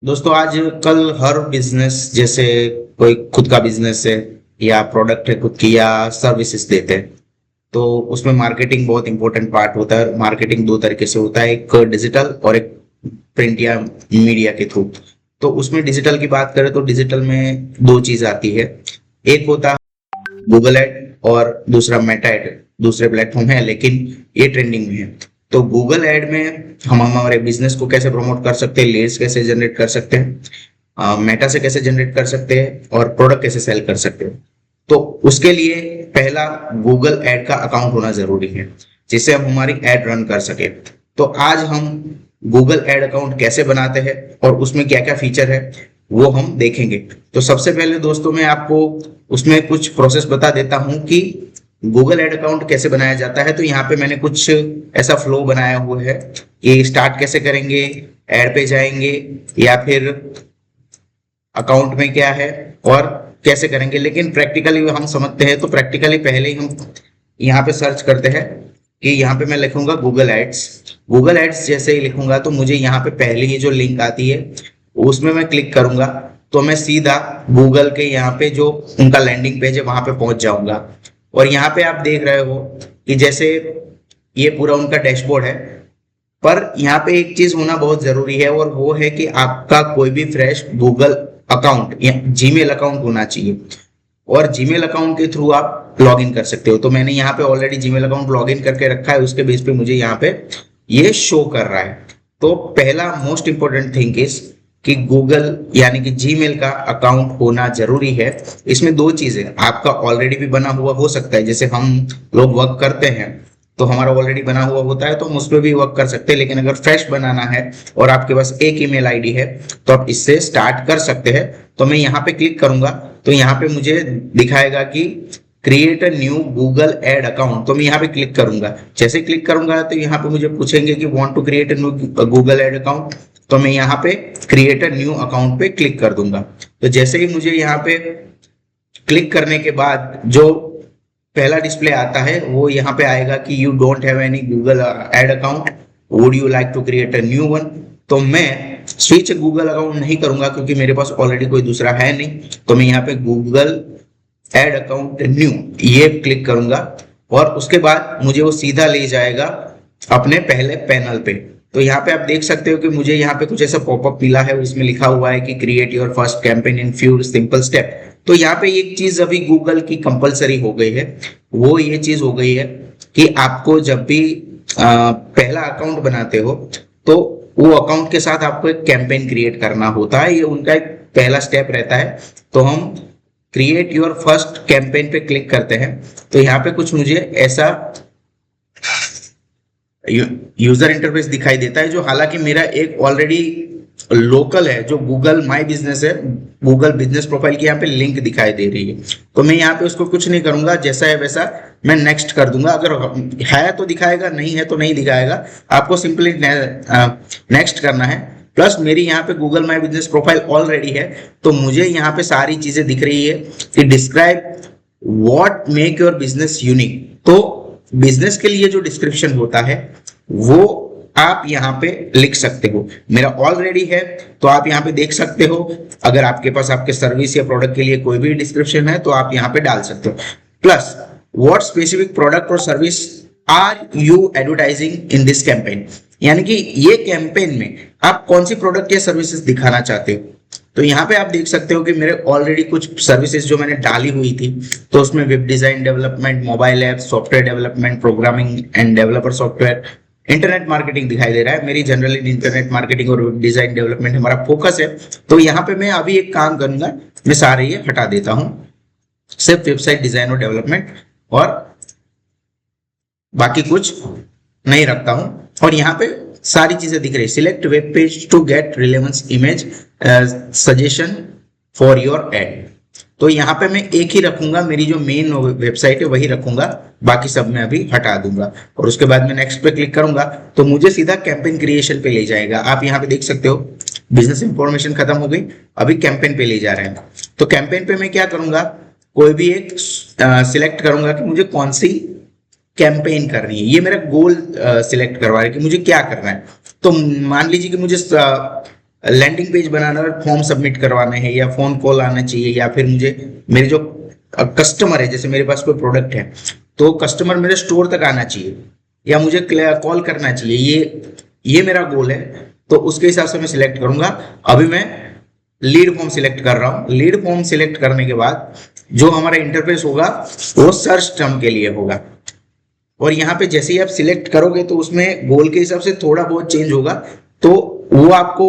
दोस्तों आजकल हर बिजनेस जैसे कोई खुद का बिजनेस है या प्रोडक्ट है खुद की या सर्विसेज देते हैं। तो उसमें मार्केटिंग बहुत इंपॉर्टेंट पार्ट होता है। मार्केटिंग दो तरीके से होता है, एक डिजिटल और एक प्रिंट या मीडिया के थ्रू। तो उसमें डिजिटल की बात करें तो डिजिटल में दो चीज आती है। एक होता है गूगल एड और दूसरा मेटा एड। दूसरे प्लेटफॉर्म है लेकिन ये ट्रेंडिंग में है। तो गूगल एड में हम हमारे बिजनेस को कैसे प्रमोट कर सकते हैं, लीड्स कैसे जनरेट कर सकते हैं, मेटा से कैसे जनरेट कर सकते हैं और प्रोडक्ट कैसे सेल कर सकते हैं। तो उसके लिए पहला गूगल एड का अकाउंट होना जरूरी है जिससे हम हमारी एड रन कर सके। तो आज हम गूगल एड अकाउंट कैसे बनाते हैं और उसमें क्या क्या फीचर है वो हम देखेंगे। तो सबसे पहले दोस्तों मैं आपको उसमें कुछ प्रोसेस बता देता हूं कि गूगल एड अकाउंट कैसे बनाया जाता है। तो यहाँ पे मैंने कुछ ऐसा फ्लो बनाया हुआ है कि स्टार्ट कैसे करेंगे, एड पे जाएंगे या फिर अकाउंट में क्या है और कैसे करेंगे। लेकिन प्रैक्टिकली हम समझते हैं तो प्रैक्टिकली पहले ही हम यहाँ पे सर्च करते हैं कि यहाँ पे मैं लिखूंगा गूगल एड्स। गूगल एड्स जैसे ही लिखूंगा तो मुझे यहाँ पे पहले ही जो लिंक आती है उसमें मैं क्लिक करूंगा तो मैं सीधा गूगल के यहाँ पे जो उनका लैंडिंग पेज है वहां पे पहुंच जाऊंगा। और यहाँ पे आप देख रहे हो कि जैसे ये पूरा उनका डैशबोर्ड है। पर यहाँ पे एक चीज होना बहुत जरूरी है और वो है कि आपका कोई भी फ्रेश गूगल अकाउंट या जीमेल अकाउंट होना चाहिए और जीमेल अकाउंट के थ्रू आप लॉग इन कर सकते हो। तो मैंने यहाँ पे already Gmail account log in करके रखा है, उसके बेस पे मुझे यहाँ पे ये शो कर रहा है। तो पहला मोस्ट इंपॉर्टेंट थिंग इज कि गूगल यानी कि जीमेल का अकाउंट होना जरूरी है। इसमें दो चीजें, आपका ऑलरेडी भी बना हुआ हो सकता है, जैसे हम लोग वर्क करते हैं तो हमारा ऑलरेडी बना हुआ होता है तो हम उस पर भी वर्क कर सकते हैं। लेकिन अगर फ्रेश बनाना है और आपके पास एक ईमेल आईडी है तो आप इससे स्टार्ट कर सकते हैं। तो मैं यहाँ पे क्लिक करूंगा तो यहाँ पे मुझे दिखाएगा कि create a new Google ad account. तो मैं यहाँ पे क्लिक करूंगा, जैसे क्लिक करूंगा तो यहाँ पे मुझे पूछेंगे कि want to create a new Google ad account. तो मैं यहाँ पे क्रिएट अ न्यू अकाउंट पे क्लिक कर दूंगा। तो जैसे ही मुझे यहाँ पे क्लिक करने के बाद जो पहला डिस्प्ले आता है वो यहाँ पे आएगा कि you don't have any Google ad account, would you like to create a new one. तो मैं स्विच गूगल अकाउंट नहीं करूंगा क्योंकि मेरे पास ऑलरेडी कोई दूसरा है नहीं। तो मैं यहाँ पे गूगल एड अकाउंट न्यू ये क्लिक करूंगा और उसके बाद मुझे वो सीधा ले जाएगा अपने पहले पैनल पे। तो यहाँ पे आप देख सकते हो कि मुझे यहाँ पे कुछ ऐसा पॉपअप मिला है, उसमें लिखा हुआ है कि create your first campaign in few simple step. तो यहाँ पे एक चीज अभी गूगल की कंपलसरी हो गई है, वो ये चीज हो गई है कि आपको जब भी पहला अकाउंट बनाते हो तो वो अकाउंट के साथ आपको एक कैंपेन क्रिएट करना होता है। ये उनका एक पहला स्टेप रहता है। तो हम क्रिएट योर फर्स्ट कैंपेन पे क्लिक करते हैं तो यहाँ पे कुछ मुझे ऐसा यूजर इंटरफेस दिखाई देता है जो हालांकि मेरा एक ऑलरेडी लोकल है, जो गूगल माई बिजनेस है, गूगल बिजनेस प्रोफाइल की यहाँ पे लिंक दिखाई दे रही है। तो मैं यहाँ पे उसको कुछ नहीं करूंगा, जैसा है वैसा मैं नेक्स्ट कर दूंगा। अगर है तो दिखाएगा, नहीं है तो नहीं दिखाएगा, आपको सिंपली नेक्स्ट करना है। प्लस मेरी यहाँ पे Google my business profile already है तो मुझे यहाँ पे सारी चीजें दिख रही है कि describe what make your business unique. तो बिजनेस के लिए जो डिस्क्रिप्शन होता है वो आप यहाँ पे लिख सकते हो। मेरा ऑलरेडी है तो आप यहाँ पे देख सकते हो। अगर आपके पास आपके सर्विस या प्रोडक्ट के लिए कोई भी डिस्क्रिप्शन है तो आप यहाँ पे डाल सकते हो। प्लस व्हाट स्पेसिफिक प्रोडक्ट और service are you advertising in this campaign, यानी कि ये कैंपेन में आप कौन सी प्रोडक्ट या सर्विसेज दिखाना चाहते हो। तो यहाँ पे आप देख सकते हो कि मेरे ऑलरेडी कुछ सर्विसेज जो मैंने डाली हुई थी, तो उसमें web design development, mobile app, software development, programming end developer software, internet marketing दिखाई दे रहा है। मेरी जनरली इंटरनेट मार्केटिंग और वेब डिजाइन डेवलपमेंट हमारा फोकस है। तो यहाँ पे मैं अभी एक काम करूंगा, मैं सारे ये हटा देता हूँ, सिर्फ वेबसाइट डिजाइन और डेवलपमेंट और बाकी कुछ नहीं रखता हूं। और यहाँ पे सारी चीजें दिख रही है। Select web page to get relevance image suggestion for your ad. तो यहाँ पे मैं एक ही रखूंगा, मेरी जो मेन वेबसाइट है वही रखूंगा, बाकी सब मैं अभी हटा दूंगा। और उसके बाद मैं नेक्स्ट पे क्लिक करूंगा तो मुझे सीधा कैंपेन क्रिएशन पे ले जाएगा। आप यहाँ पे देख सकते हो बिजनेस इंफॉर्मेशन खत्म हो गई, अभी कैंपेन पे ले जा रहे हैं। तो कैंपेन पे मैं क्या करूंगा, कोई भी एक सिलेक्ट करूंगा कि मुझे कौन सी कैंपेन करनी है। ये मेरा गोल सिलेक्ट करवा रहा है कि मुझे क्या करना है। तो मान लीजिए कि मुझे लैंडिंग पेज बनाना है, फॉर्म सबमिट करवाने हैं, या फोन कॉल आना चाहिए, या फिर मुझे मेरे जो कस्टमर है, जैसे मेरे पास कोई प्रोडक्ट है तो कस्टमर मेरे स्टोर तक आना चाहिए या मुझे कॉल करना चाहिए, ये मेरा गोल है। तो उसके हिसाब से मैं सिलेक्ट करूंगा। अभी मैं लीड फॉर्म सिलेक्ट कर रहा हूँ। लीड फॉर्म सिलेक्ट करने के बाद जो हमारा इंटरफेस होगा वो सर्च टर्म के लिए होगा, और यहाँ पे जैसे ही आप सिलेक्ट करोगे तो उसमें गोल के हिसाब से थोड़ा बहुत चेंज होगा, तो वो आपको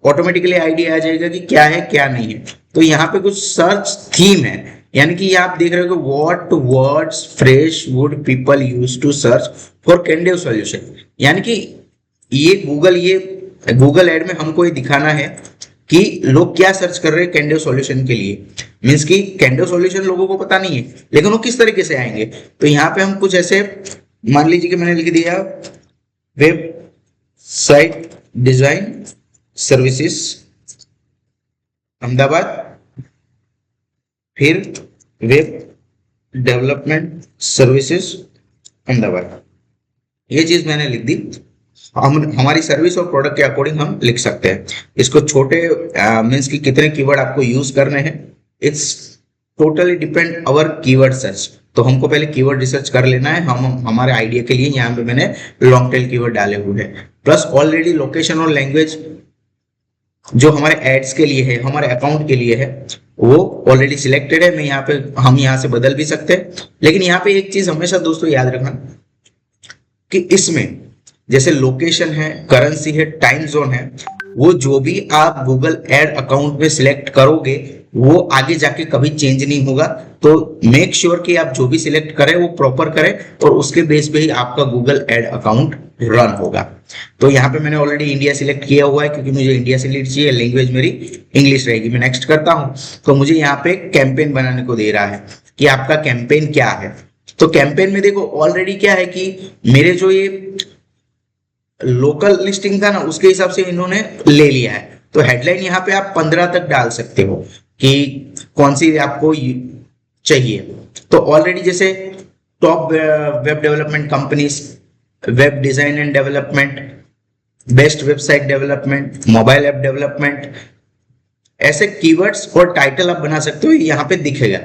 ऑटोमेटिकली आइडिया आ जाएगा कि क्या है क्या नहीं है। तो यहाँ पे कुछ सर्च थीम है, यानी कि ये आप देख रहे हो कि what words phrase would people use to search for candidate solution, यानी कि ये गूगल एड में हमको ये दिखाना है कि लोग क्या सर्च कर रहे हैं कैंडिडेट सॉल्यूशन के लिए। मीन्स कि कैंडिडेट सॉल्यूशन लोगों को पता नहीं है, लेकिन वो किस तरीके से आएंगे। तो यहाँ पे हम कुछ ऐसे मान लीजिए कि मैंने लिख दिया web site design services Ahmedabad, फिर वेब डेवलपमेंट सर्विसेज अहमदाबाद, ये चीज मैंने लिख दी। हम हमारी सर्विस और प्रोडक्ट के अकॉर्डिंग हम लिख सकते हैं इसको। छोटे मीन्स कि कितने कीवर्ड आपको यूज करने हैं, it's totally depend our keyword search. तो हमको पहले कीवर्ड रिसर्च कर लेना है। हम हमारे आइडिया के लिए यहाँ पे मैंने लॉन्ग टेल कीवर्ड डाले हुए हैं, प्लस ऑलरेडी लोकेशन और लैंग्वेज जो हमारे एड्स के लिए है, हमारे अकाउंट के लिए है, वो ऑलरेडी सिलेक्टेड है। मैं यहाँ पे हम यहाँ से बदल भी सकते हैं, लेकिन यहाँ पे एक चीज हमेशा दोस्तों याद रखना कि इसमें जैसे लोकेशन है, करेंसी है, टाइम जोन है, वो जो भी आप गूगल एड अकाउंट में सिलेक्ट करोगे वो आगे जाके कभी चेंज नहीं होगा। तो मेक श्योर कि आप जो भी सिलेक्ट करें वो प्रॉपर करें, और उसके बेस पे ही आपका गूगल एड अकाउंट रन होगा। तो यहाँ पे मैंने ऑलरेडी इंडिया सिलेक्ट किया हुआ है, क्योंकि मुझे इंडिया से लीड चाहिए, लैंग्वेज मेरी इंग्लिश रहेगी। मैं नेक्स्ट करता हूँ, तो मुझे यहाँ पे कैंपेन बनाने को दे रहा है कि आपका कैंपेन क्या है। तो कैंपेन में देखो ऑलरेडी क्या है कि मेरे जो ये लोकल लिस्टिंग था ना, उसके हिसाब से इन्होंने ले लिया है। तो हेडलाइन यहाँ पे आप 15 तक डाल सकते हो कि कौन सी आपको चाहिए। तो ऑलरेडी जैसे top web development companies, web design and development, best website development, mobile app development, ऐसे कीवर्ड्स और टाइटल आप बना सकते हो, यहाँ पे दिखेगा।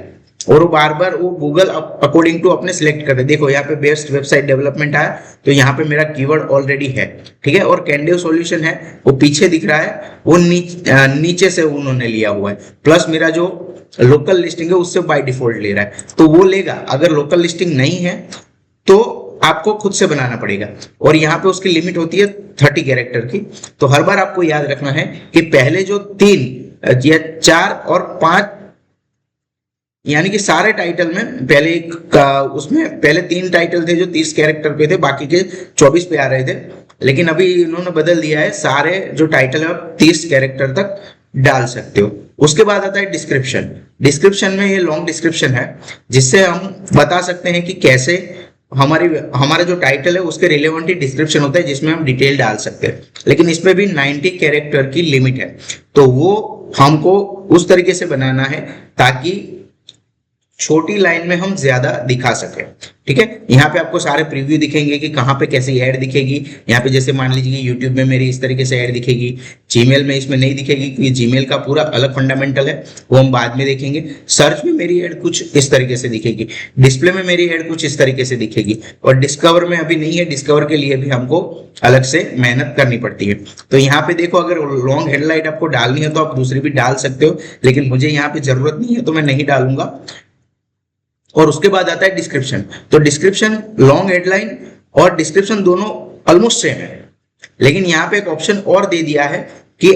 और वो बार बार वो गूगल अकॉर्डिंग टू अपने सिलेक्ट करते। देखो यहाँ पे बेस्ट वेबसाइट डेवलपमेंट आया, तो यहाँ पे मेरा कीवर्ड ऑलरेडी है, ठीक है। और कैंडिडेट सॉल्यूशन है वो पीछे दिख रहा है, वो नीचे से उन्होंने लिया हुआ है। प्लस मेरा जो लोकल लिस्टिंग है उससे बाय डिफॉल्ट ले रहा है, तो वो लेगा। अगर लोकल लिस्टिंग नहीं है तो आपको खुद से बनाना पड़ेगा, और यहाँ पे उसकी लिमिट होती है 30 कैरेक्टर की। तो हर बार आपको याद रखना है कि पहले जो 3 या 4 और 5, यानी कि सारे टाइटल में पहले उसमें पहले 3 टाइटल थे जो 30 कैरेक्टर पे थे, बाकी के 24 पे आ रहे थे। लेकिन अभी इन्होंने बदल दिया है, सारे जो टाइटल है आप 30 कैरेक्टर तक डाल सकते हो। उसके बाद आता है डिस्क्रिप्शन। डिस्क्रिप्शन में ये लॉन्ग डिस्क्रिप्शन है, जिससे हम बता सकते हैं कि कैसे हमारा जो टाइटल है उसके रिलेवेंट ही डिस्क्रिप्शन होता है, जिसमें हम डिटेल डाल सकते हैं। लेकिन इसमें भी 90 कैरेक्टर की लिमिट है, तो वो हमको उस तरीके से बनाना है ताकि छोटी लाइन में हम ज्यादा दिखा सके, ठीक है। यहाँ पे आपको सारे प्रीव्यू दिखेंगे कि कहाँ पे कैसी ऐड दिखेगी। यहाँ पे जैसे मान लीजिए यूट्यूब में मेरी इस तरीके से ऐड दिखेगी, जीमेल में इसमें नहीं दिखेगी क्योंकि जीमेल का पूरा अलग फंडामेंटल है, वो हम बाद में देखेंगे। सर्च में मेरी ऐड कुछ इस तरीके से दिखेगी, डिस्प्ले में मेरी ऐड कुछ इस तरीके से दिखेगी, और डिस्कवर में अभी नहीं है। डिस्कवर के लिए भी हमको अलग से मेहनत करनी पड़ती है। तो यहाँ पे देखो, अगर लॉन्ग हेडलाइन आपको डालनी है तो आप दूसरी भी डाल सकते हो, लेकिन मुझे यहाँ पे जरूरत नहीं है तो मैं नहीं डालूंगा। और उसके बाद आता है डिस्क्रिप्शन। तो डिस्क्रिप्शन, लॉन्ग हेडलाइन और डिस्क्रिप्शन दोनों ऑलमोस्ट सेम है, लेकिन यहाँ पे एक ऑप्शन और दे दिया है कि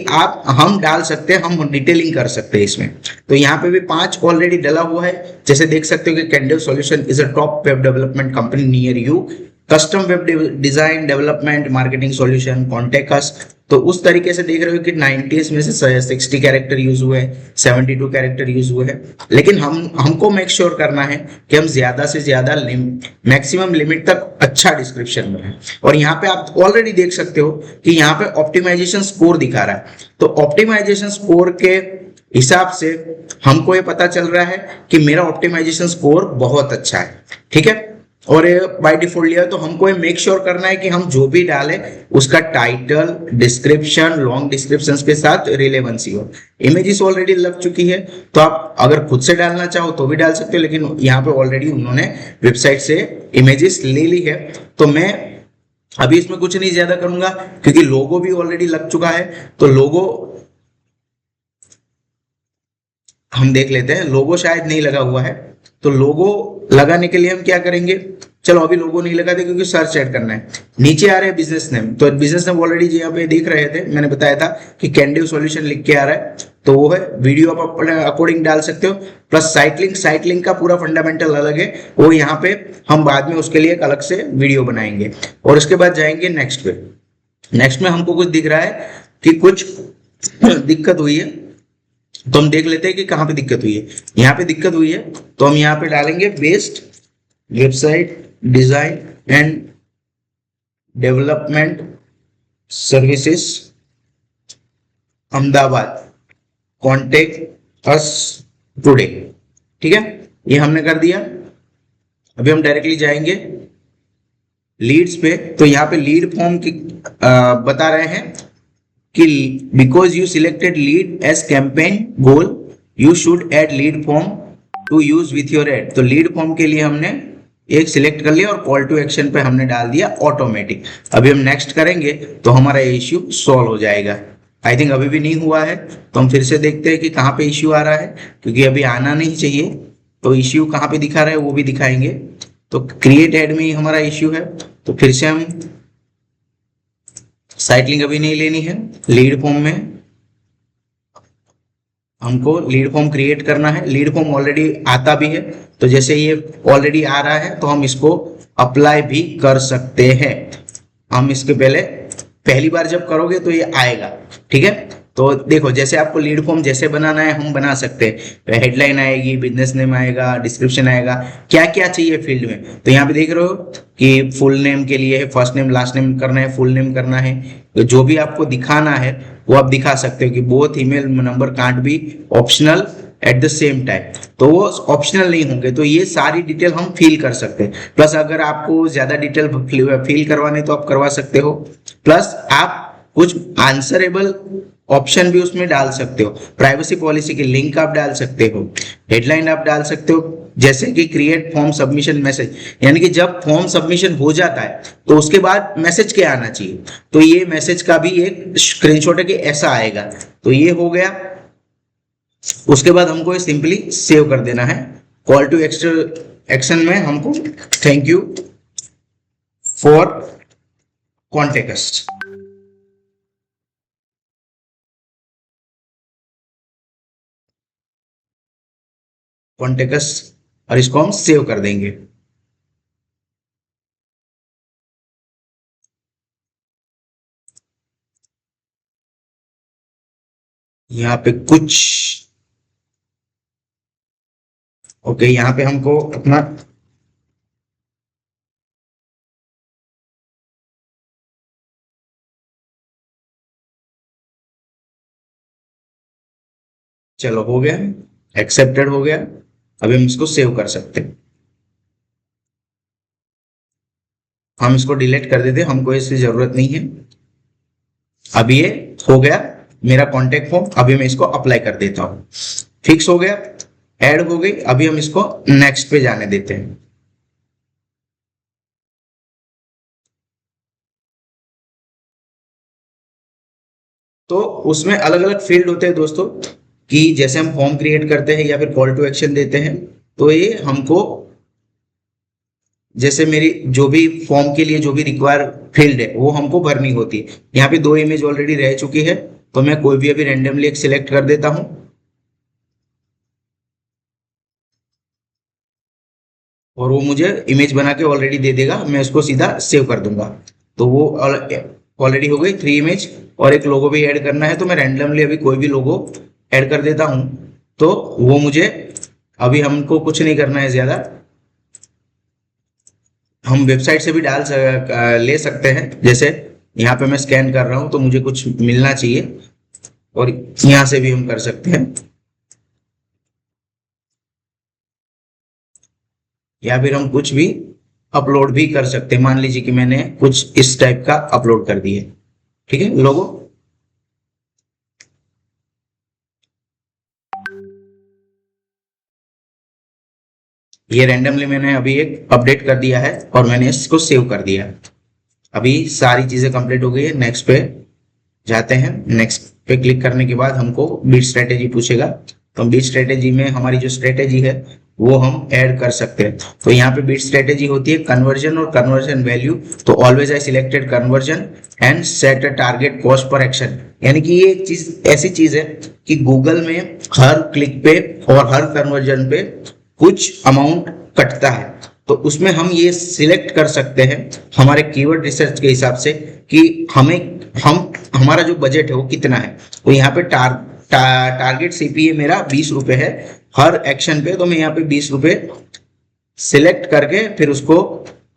हम डाल सकते हैं, हम डिटेलिंग कर सकते हैं इसमें। तो यहाँ पे भी 5 ऑलरेडी डला हुआ है। जैसे देख सकते हो कि candidate solution is a top web development company near you, custom web design development marketing solution, contact us. तो उस तरीके से देख रहे हो कि 90 में से 60 कैरेक्टर यूज हुए हैं, 72 कैरेक्टर यूज हुए हैं। लेकिन हमको मेक श्योर करना है कि हम ज्यादा से ज्यादा मैक्सिमम लिमिट तक अच्छा डिस्क्रिप्शन बनाएं। और यहाँ पे आप ऑलरेडी देख सकते हो कि यहाँ पे ऑप्टिमाइजेशन स्कोर दिखा रहा है। तो ऑप्टिमाइजेशन स्कोर के हिसाब से हमको ये पता चल रहा है कि मेरा ऑप्टिमाइजेशन स्कोर बहुत अच्छा है, ठीक है। और बाय डिफॉल्ट लिया है, तो हमको ये मेक श्योर करना है कि हम जो भी डालें उसका टाइटल, डिस्क्रिप्शन, लॉन्ग डिस्क्रिप्शंस के साथ रिलेवेंसी हो। इमेजेस ऑलरेडी लग चुकी है, तो आप अगर खुद से डालना चाहो तो भी डाल सकते हो, लेकिन यहाँ पे ऑलरेडी उन्होंने वेबसाइट से इमेजेस ले ली है। तो मैं अभी इसमें कुछ नहीं ज्यादा करूंगा, क्योंकि लोगो भी ऑलरेडी लग चुका है। तो लोगो हम देख लेते हैं, लोगो शायद नहीं लगा हुआ है। तो लोगो लगाने के लिए हम क्या करेंगे, चलो अभी लोगो नहीं लगाते क्योंकि सर्च ऐड करना है। नीचे आ रहा है बिजनेस नेम, तो बिजनेस नेम ऑलरेडी यहाँ पे देख रहे थे, मैंने बताया था कि कैंडिव सॉल्यूशन लिख के आ रहा है, तो वो है। वीडियो आप अपने अकॉर्डिंग डाल सकते हो। प्लस साइट लिंक का पूरा फंडामेंटल अलग है, वो यहाँ पे हम बाद में उसके लिए एक अलग से वीडियो बनाएंगे। और उसके बाद जाएंगे नेक्स्ट पे। नेक्स्ट में हमको कुछ दिख रहा है कि कुछ दिक्कत हुई है, तो हम देख लेते हैं कि कहाँ पे दिक्कत हुई है। यहाँ पे दिक्कत हुई है, तो हम यहाँ पे डालेंगे best website design and development services Ahmedabad, contact us today. ठीक है, ये हमने कर दिया। अभी हम डायरेक्टली जाएंगे लीड्स पे। तो यहाँ पे लीड फॉर्म की बता रहे हैं कि because you selected lead as campaign goal you should add lead form to use with your ad. तो लीड फॉर्म के लिए हमने एक सिलेक्ट कर लिया और कॉल टू एक्शन पे हमने डाल दिया ऑटोमेटिक। अभी हम नेक्स्ट करेंगे तो हमारा इश्यू सॉल्व हो जाएगा। आई थिंक अभी भी नहीं हुआ है, तो हम फिर से देखते हैं कि कहाँ पे इश्यू आ रहा है, क्योंकि अभी आना नहीं चाहिए। तो इश्यू कहाँ पे दिखा रहा है वो भी दिखाएंगे। तो क्रिएट एड में ही हमारा इश्यू है, तो फिर से हम साइट लिंक अभी नहीं लेनी है। लीड फॉर्म में हमको लीड फॉर्म क्रिएट करना है। लीड फॉर्म ऑलरेडी आता भी है, तो जैसे ये ऑलरेडी आ रहा है तो हम इसको अप्लाई भी कर सकते हैं। हम इसके पहले पहली बार जब करोगे तो ये आएगा। ठीक है, तो देखो जैसे आपको लीड फॉर्म जैसे बनाना है हम बना सकते हैं। हेडलाइन आएगी, बिजनेस नेम आएगा, डिस्क्रिप्शन आएगा, क्या क्या चाहिए फील्ड में। तो यहाँ पे देख रहे हो कि फुल नेम के लिए है, फर्स्ट नेम लास्ट नेम करना है, फुल नेम करना है। तो जो भी आपको दिखाना है वो आप दिखा सकते हो कि both email number can't be optional at the same time. तो वो ऑप्शनल नहीं होंगे, तो ये सारी डिटेल हम फिल कर सकते हैं। प्लस अगर आपको ज्यादा डिटेल फिल करवाने तो आप करवा सकते हो। प्लस आप कुछ आंसरेबल ऑप्शन भी उसमें डाल सकते हो। प्राइवेसी पॉलिसी की लिंक आप डाल सकते हो, हेडलाइन आप डाल सकते हो, जैसे कि क्रिएट फॉर्म सबमिशन मैसेज, यानी कि जब फॉर्म सबमिशन हो जाता है तो उसके बाद मैसेज क्या आना चाहिए। तो ये मैसेज का भी एक स्क्रीनशॉट है कि ऐसा आएगा। तो ये हो गया। उसके बाद हमको सिंपली सेव कर देना है। कॉल टू एक्शन में हमको thank you for contact us, contact us, और इसको हम सेव कर देंगे। यहाँ पे कुछ ओके, यहाँ पे हमको अपना चलो हो गया, एक्सेप्टेड हो गया। अभी हम इसको सेव कर सकते हैं। हम इसको डिलीट कर देते, हमको इसकी जरूरत नहीं है। अब ये हो गया मेरा कॉन्टेक्ट फॉर्म। अभी मैं इसको अप्लाई कर देता हूं। फिक्स हो गया, ऐड हो गई। अभी हम इसको नेक्स्ट पे जाने देते हैं। तो उसमें अलग अलग फील्ड होते हैं दोस्तों, कि जैसे हम फॉर्म क्रिएट करते हैं या फिर कॉल टू एक्शन देते हैं, तो ये हमको जैसे मेरी जो भी फॉर्म के लिए जो भी रिक्वायर फील्ड है वो हमको भरनी होती है। यहाँ पे 2 इमेज ऑलरेडी रह चुकी है, तो मैं कोई भी अभी रेंडमली एक सिलेक्ट कर देता हूँ और वो मुझे इमेज बना के ऑलरेडी दे देगा। मैं उसको सीधा सेव कर दूंगा। तो वो ऑलरेडी हो गई 3 इमेज, और एक लोगो भी ऐड करना है। तो मैं रैंडमली अभी कोई भी लोगो ऐड कर देता हूँ, तो वो मुझे अभी हमको कुछ नहीं करना है ज्यादा। हम वेबसाइट से भी ले सकते हैं। जैसे यहाँ पे मैं स्कैन कर रहा हूँ तो मुझे कुछ मिलना चाहिए, और यहाँ से भी हम कर सकते हैं, या फिर हम कुछ भी अपलोड भी कर सकते हैं। मान लीजिए कि मैंने कुछ इस टाइप का अपलोड कर दिए, ठीक है, लोगो। ये रैंडमली मैंने अभी एक अपडेट कर दिया है और मैंने इसको सेव कर दिया। अभी सारी चीजें कंप्लीट हो गई है। नेक्स्ट पे जाते हैं। नेक्स्ट पे क्लिक करने के बाद हमको बीट स्ट्रेटेजी पूछेगा, तो बीट स्ट्रेटेजी में हमारी जो स्ट्रेटेजी है वो हम ऐड कर सकते हैं। तो यहाँ पे बीट स्ट्रेटेजी होती है कन्वर्जन और कन्वर्जन वैल्यू। तो always I selected conversion and set a target cost per action. यानी कि ये एक चीज ऐसी चीज है कि गूगल में हर क्लिक पे और हर कन्वर्जन पे कुछ अमाउंट कटता है। तो उसमें हम ये सिलेक्ट कर सकते हैं हमारे कीवर्ड रिसर्च के हिसाब से कि हमारा जो बजट है वो कितना है। तो यहाँ पे टारगेट सीपीए मेरा 20 रुपए है हर एक्शन पे। तो मैं यहाँ पे 20 रुपए सिलेक्ट करके फिर उसको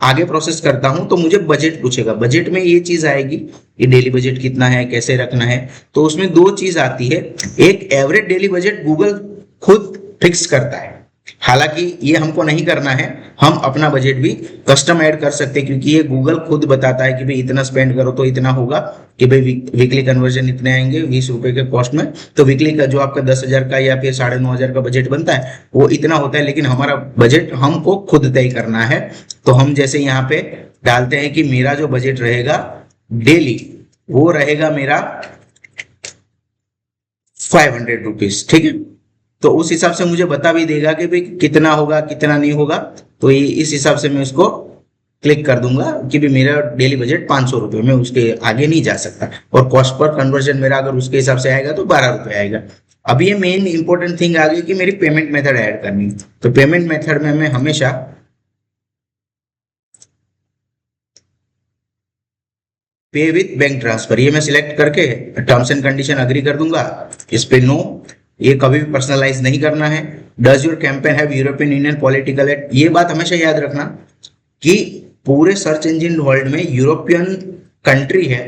आगे प्रोसेस करता हूं। तो मुझे बजट पूछेगा, बजट में ये चीज आएगी कि डेली बजट कितना है, कैसे रखना है। तो उसमें दो चीज आती है, एक एवरेज डेली बजट गूगल खुद फिक्स करता है, हालांकि ये हमको नहीं करना है, हम अपना बजट भी कस्टम ऐड कर सकते हैं क्योंकि ये गूगल खुद बताता है कि भाई इतना स्पेंड करो तो इतना होगा, कि भाई वीकली कन्वर्जन इतने आएंगे 20 रुपए के कॉस्ट में। तो वीकली का जो आपका 10,000 का या फिर 9,500 का बजट बनता है वो इतना होता है, लेकिन हमारा बजट हमको खुद तय करना है। तो हम जैसे यहाँ पे डालते हैं कि मेरा जो बजट रहेगा डेली वो रहेगा मेरा 500 रुपीज, ठीक है। तो उस हिसाब से मुझे बता भी देगा कि भाई कितना होगा कितना नहीं होगा। तो ये इस हिसाब से मैं उसको क्लिक कर दूंगा कि भाई मेरा डेली बजट 500 रुपये, मैं उसके आगे नहीं जा सकता। और कॉस्ट पर कन्वर्जन मेरा अगर उसके हिसाब से आएगा तो 12 रुपये आएगा। अब ये मेन इंपॉर्टेंट थिंग आ गई कि मेरी पेमेंट मेथड ऐड करनी है। तो पेमेंट मेथड में मैं हमेशा पे विथ बैंक ट्रांसफर ये मैं सिलेक्ट करके टर्म्स एंड कंडीशन अग्री कर दूंगा। इस पे नो, ये कभी भी पर्सनलाइज नहीं करना है। Does your campaign have European Union political ad, ये बात हमेशा याद रखना कि पूरे सर्च इंजन वर्ल्ड में यूरोपियन कंट्री है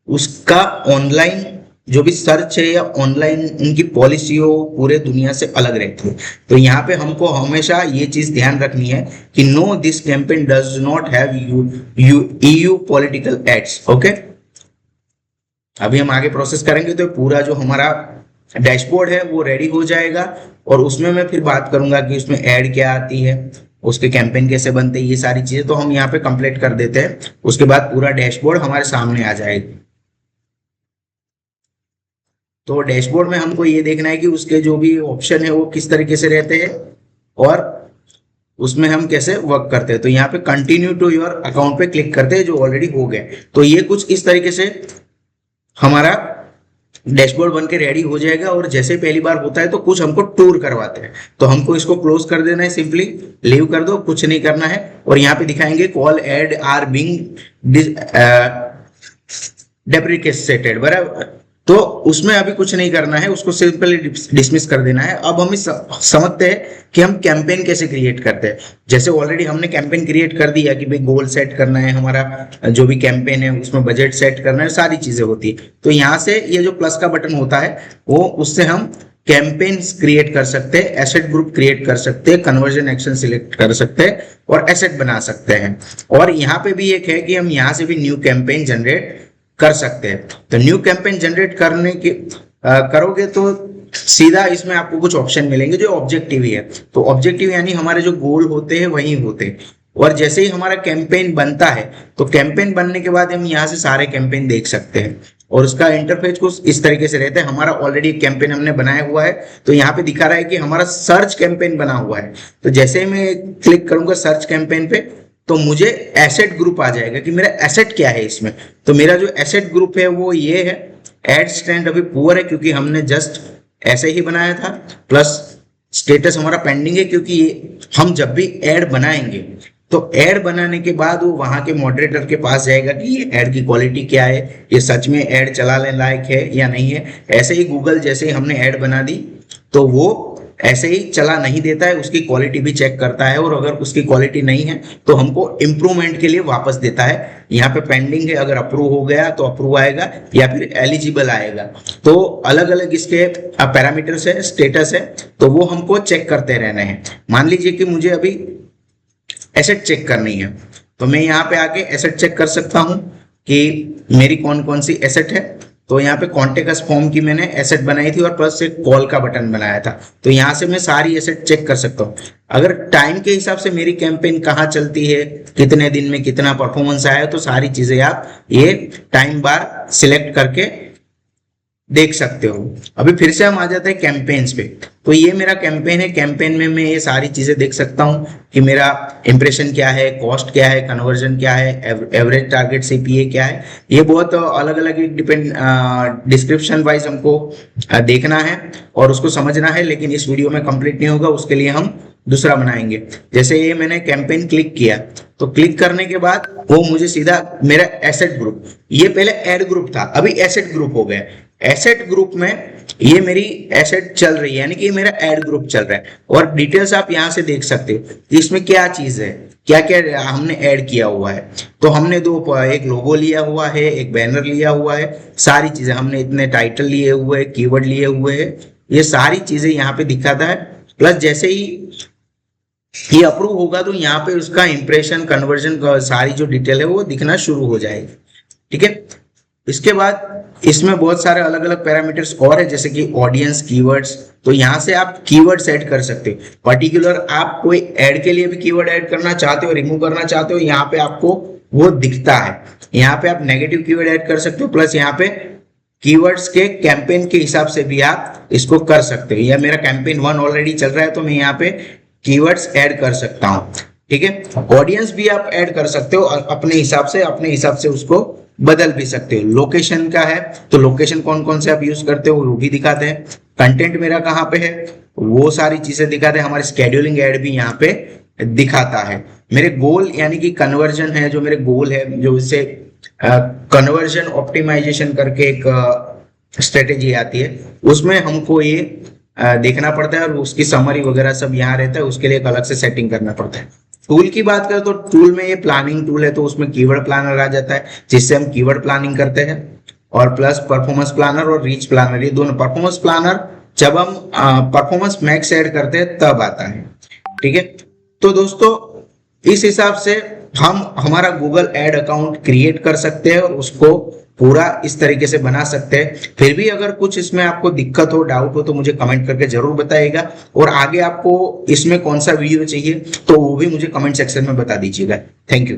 उसका ऑनलाइन जो भी सर्च है या ऑनलाइन उनकी पॉलिसी हो पूरे दुनिया से अलग रहती है। तो यहाँ पे हमको हमेशा ये चीज ध्यान रखनी है कि no this campaign does not have EU political ads. Okay, अभी हम आगे प्रोसेस करेंगे तो पूरा जो हमारा डैशबोर्ड है वो रेडी हो जाएगा और उसमें मैं फिर बात करूंगा कि उसमें ऐड क्या आती है, उसके कैंपेन कैसे बनते हैं, ये सारी चीजें तो हम यहाँ पे कंप्लीट कर देते हैं। उसके बाद पूरा डैशबोर्ड हमारे सामने आ जाएगा। तो डैशबोर्ड में हमको ये देखना है कि उसके जो भी ऑप्शन है वो किस तरीके से रहते हैं और उसमें हम कैसे वर्क करते हैं। तो यहाँ पे कंटिन्यू टू योर अकाउंट पे क्लिक करते हैं जो ऑलरेडी हो गए। तो ये कुछ इस तरीके से हमारा डैशबोर्ड बन के रेडी हो जाएगा। और जैसे पहली बार होता है तो कुछ हमको टूर करवाते हैं, तो हमको इसको क्लोज कर देना है, सिंपली लीव कर दो, कुछ नहीं करना है। और यहाँ पे दिखाएंगे call ad are being deprecated, बराबर। तो उसमें अभी कुछ नहीं करना है, उसको सिंपली डिसमिस कर देना है। अब हम समझते हैं कि हम कैंपेन कैसे क्रिएट करते हैं। जैसे ऑलरेडी हमने कैंपेन क्रिएट कर दिया कि भाई गोल सेट करना है, हमारा जो भी कैंपेन है उसमें बजट सेट करना है, सारी चीजें होती है। तो यहाँ से ये जो प्लस का बटन होता है वो उससे हम कैंपेन्स क्रिएट कर सकते हैं, एसेट ग्रुप क्रिएट कर सकते हैं, कन्वर्जन एक्शन सिलेक्ट कर सकते हैं और एसेट बना सकते हैं। और यहाँ पे भी एक है कि हम यहाँ से भी न्यू कैंपेन जनरेट कर सकते हैं। तो न्यू कैंपेन जनरेट करने के करोगे तो सीधा इसमें आपको कुछ ऑप्शन मिलेंगे जो ऑब्जेक्टिव ही है। तो ऑब्जेक्टिव यानी हमारे जो गोल होते हैं वही होते हैं। और जैसे ही हमारा कैंपेन बनता है तो कैंपेन बनने के बाद हम यहाँ से सारे कैंपेन देख सकते हैं और उसका इंटरफेस कुछ इस तरीके से रहता है। हमारा ऑलरेडी कैंपेन हमने बनाया हुआ है तो यहाँ पे दिखा रहा है कि हमारा सर्च कैंपेन बना हुआ है। तो जैसे ही मैं क्लिक करूंगा सर्च कैंपेन पे तो मुझे एसेट ग्रुप आ जाएगा कि मेरा एसेट क्या है इसमें। तो मेरा जो एसेट ग्रुप है वो ये है। एड स्टैंड अभी पुअर है क्योंकि हमने जस्ट ऐसे ही बनाया था, प्लस स्टेटस हमारा पेंडिंग है क्योंकि हम जब भी ऐड बनाएंगे तो ऐड बनाने के बाद वो वहां के मॉडरेटर के पास जाएगा कि ये ऐड की क्वालिटी क्या है, ये सच में ऐड चलाने लायक है या नहीं है। ऐसे ही गूगल जैसे ही हमने ऐड बना दी तो वो ऐसे ही चला नहीं देता है, उसकी क्वालिटी भी चेक करता है और अगर उसकी क्वालिटी नहीं है तो हमको इम्प्रूवमेंट के लिए वापस देता है। यहाँ पे पेंडिंग है, अगर अप्रूव हो गया तो अप्रूव आएगा या फिर एलिजिबल आएगा। तो अलग अलग इसके पैरामीटर्स है, स्टेटस है, तो वो हमको चेक करते रहना है। मान लीजिए कि मुझे अभी एसेट चेक करनी है, तो मैं यहाँ पे आके एसेट चेक कर सकता हूँ कि मेरी कौन कौन सी एसेट है। तो यहाँ पे कॉन्टेक्ट अस फॉर्म की मैंने एसेट बनाई थी और प्लस एक कॉल का बटन बनाया था, तो यहाँ से मैं सारी एसेट चेक कर सकता हूँ। अगर टाइम के हिसाब से मेरी कैंपेन कहाँ चलती है, कितने दिन में कितना परफॉर्मेंस आया, तो सारी चीजें आप ये टाइम बार सिलेक्ट करके देख सकते हो। अभी फिर से हम आ जाते हैं कैंपेन्स पे। तो ये मेरा कैंपेन है, कैंपेन में मैं ये सारी चीजें देख सकता हूँ कि मेरा इंप्रेशन क्या है, कॉस्ट क्या है, कन्वर्जन क्या है, एवरेज टारगेट सीपीए क्या है। ये बहुत अलग अलग डिपेंड डिस्क्रिप्शन वाइज हमको देखना है और उसको समझना है, लेकिन इस वीडियो में कंप्लीट नहीं होगा, उसके लिए हम दूसरा बनाएंगे। जैसे ये मैंने कैंपेन क्लिक किया, तो क्लिक करने के बाद वो मुझे सीधा मेरा एसेट ग्रुप, ये पहले एड ग्रुप था, अभी एसेट ग्रुप हो गया। एसेट ग्रुप में ये मेरी एसेट चल रही है, यानी कि ये मेरा एड ग्रुप चल रहा है, और डिटेल्स आप यहां से देख सकते हो इसमें क्या चीज है, क्या क्या हमने ऐड किया हुआ है। तो हमने एक लोगो लिया हुआ है, एक बैनर लिया हुआ है, सारी चीजें हमने इतने टाइटल लिए हुए, कीवर्ड लिए हुए हैं, ये सारी चीजें यहाँ पे दिखाता है। प्लस जैसे ही ये अप्रूव होगा तो यहाँ पे उसका इंप्रेशन, कन्वर्जन, सारी जो डिटेल है वो दिखना शुरू हो जाएगी। ठीक है, इसके बाद इसमें बहुत सारे अलग अलग पैरामीटर्स और है, जैसे कि ऑडियंस, कीवर्ड्स। तो यहाँ से आप कीवर्ड्स ऐड कर सकते हो, पर्टिकुलर आप कोई ऐड के लिए भी कीवर्ड ऐड करना चाहते हो, रिमूव करना चाहते हो, यहाँ पे आपको वो दिखता है। यहाँ पे आप नेगेटिव कीवर्ड ऐड कर सकते हो, प्लस यहाँ पे कीवर्ड्स के कैंपेन के हिसाब से भी आप इसको कर सकते हो। या मेरा कैंपेन 1 ऑलरेडी चल रहा है, तो मैं यहाँ पे कीवर्ड्स ऐड कर सकता हूँ। ठीक है, ऑडियंस भी आप ऐड कर सकते हो और अपने हिसाब से उसको बदल भी सकते हो। लोकेशन का है तो लोकेशन कौन कौन से आप यूज करते हो वो भी दिखाते हैं। कंटेंट मेरा कहाँ पे है वो सारी चीजें दिखाते हैं। हमारे स्केड्यूलिंग ऐड भी यहाँ पे दिखाता है। मेरे गोल यानी कि कन्वर्जन है, जो मेरे गोल है, जो इससे कन्वर्जन ऑप्टिमाइजेशन करके एक स्ट्रेटेजी आती है, उसमें हमको ये देखना पड़ता है और उसकी समरी वगैरह सब यहाँ रहता है, उसके लिए एक अलग से सेटिंग करना पड़ता है। टूल की बात करें तो टूल में ये प्लानिंग टूल है, तो उसमें कीवर्ड प्लानर आ जाता है, जिससे हम कीवर्ड प्लानिंग करते हैं, और प्लस परफॉर्मेंस प्लानर और रीच प्लानर, ये दोनों। परफॉर्मेंस प्लानर जब हम परफॉर्मेंस मैक्स ऐड करते हैं तब आता है। ठीक है, तो दोस्तों इस हिसाब से हम हमारा गूगल एड अकाउंट क्रिएट कर सकते हैं और उसको पूरा इस तरीके से बना सकते हैं। फिर भी अगर कुछ इसमें आपको दिक्कत हो, डाउट हो, तो मुझे कमेंट करके जरूर बताइएगा, और आगे आपको इसमें कौन सा वीडियो चाहिए तो वो भी मुझे कमेंट सेक्शन में बता दीजिएगा। Thank you.